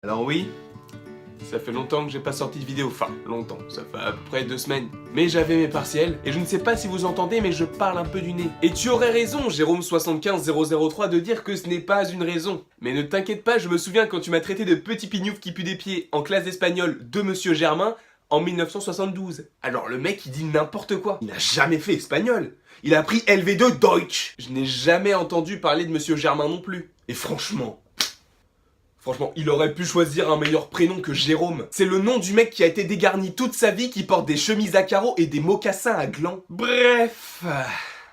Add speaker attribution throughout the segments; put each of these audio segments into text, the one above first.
Speaker 1: Alors oui, ça fait longtemps que j'ai pas sorti de vidéo, enfin longtemps, ça fait à peu près 2 semaines. Mais j'avais mes partiels, et je ne sais pas si vous entendez, mais je parle un peu du nez. Et tu aurais raison, Jérôme75003, de dire que ce n'est pas une raison. Mais ne t'inquiète pas, je me souviens quand tu m'as traité de petit pignouf qui pue des pieds en classe d'espagnol de Monsieur Germain en 1972. Alors le mec il dit n'importe quoi, il n'a jamais fait espagnol. Il a appris LV2 Deutsch. Je n'ai jamais entendu parler de Monsieur Germain non plus. Et franchement, il aurait pu choisir un meilleur prénom que Jérôme. C'est le nom du mec qui a été dégarni toute sa vie, qui porte des chemises à carreaux et des mocassins à glands. Bref...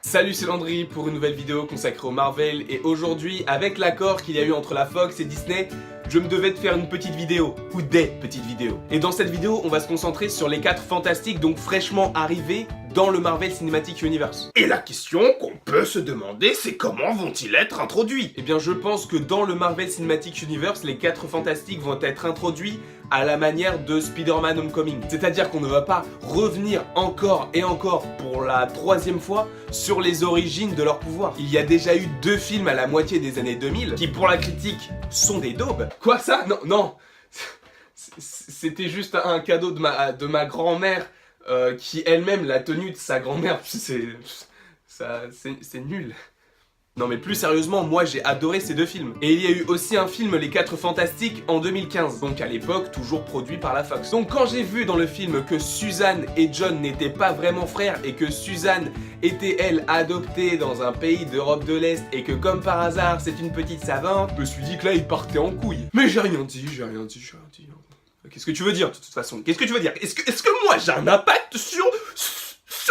Speaker 1: Salut, c'est Landry pour une nouvelle vidéo consacrée au Marvel, et aujourd'hui, avec l'accord qu'il y a eu entre la Fox et Disney, je me devais de faire une petite vidéo, ou des petites vidéos. Et dans cette vidéo, on va se concentrer sur les 4 fantastiques, donc fraîchement arrivés dans le Marvel Cinematic Universe.
Speaker 2: Et la question qu'on peut se demander, c'est comment vont-ils être introduits?
Speaker 1: Eh bien, je pense que dans le Marvel Cinematic Universe, les 4 fantastiques vont être introduits à la manière de Spider-Man Homecoming. C'est-à-dire qu'on ne va pas revenir encore et encore pour la 3e fois sur les origines de leur pouvoir. Il y a déjà eu 2 films à la moitié des années 2000 qui, pour la critique, sont des daubes. Quoi ça? Non, c'était juste un cadeau de ma grand-mère qui elle-même la tenue de sa grand-mère. C'est nul. Non mais plus sérieusement, moi j'ai adoré ces 2 films. Et il y a eu aussi un film Les 4 Fantastiques en 2015, donc à l'époque toujours produit par la Fox. Donc quand j'ai vu dans le film que Suzanne et John n'étaient pas vraiment frères et que Suzanne était elle adoptée dans un pays d'Europe de l'Est et que comme par hasard c'est une petite savante, je me suis dit que là il partait en couille. Mais j'ai rien dit. Qu'est-ce que tu veux dire de toute façon? Qu'est-ce que tu veux dire? Est-ce que moi j'ai un impact sur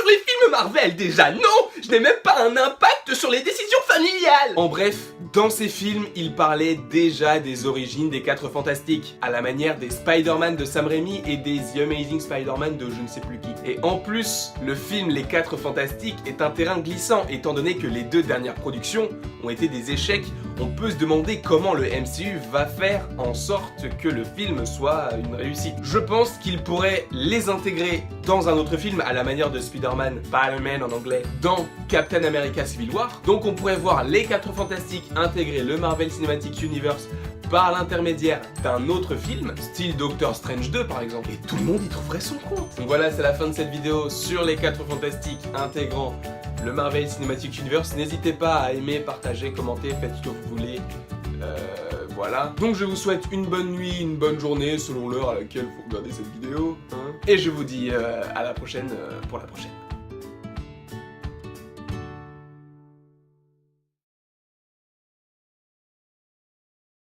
Speaker 1: les films Marvel déjà? Non, je n'ai même pas un impact sur les décisions familiales. En bref, dans ces films, il parlait déjà des origines des 4 fantastiques, à la manière des Spider-Man de Sam Raimi et des The Amazing Spider-Man de je ne sais plus qui. Et en plus, le film Les 4 fantastiques est un terrain glissant, étant donné que les 2 dernières productions ont été des échecs. On peut se demander comment le MCU va faire en sorte que le film soit une réussite. Je pense qu'il pourrait les intégrer dans un autre film à la manière de Spider-Man en anglais, dans Captain America Civil War. Donc on pourrait voir les 4 fantastiques intégrer le Marvel Cinematic Universe par l'intermédiaire d'un autre film, style Doctor Strange 2 par exemple, et tout le monde y trouverait son compte. Donc voilà, c'est la fin de cette vidéo sur les 4 fantastiques intégrant le Marvel Cinematic Universe. N'hésitez pas à aimer, partager, commenter, faites ce que vous voulez. Voilà. Donc je vous souhaite une bonne nuit, une bonne journée, selon l'heure à laquelle vous regardez cette vidéo. Et je vous dis à la prochaine pour la prochaine.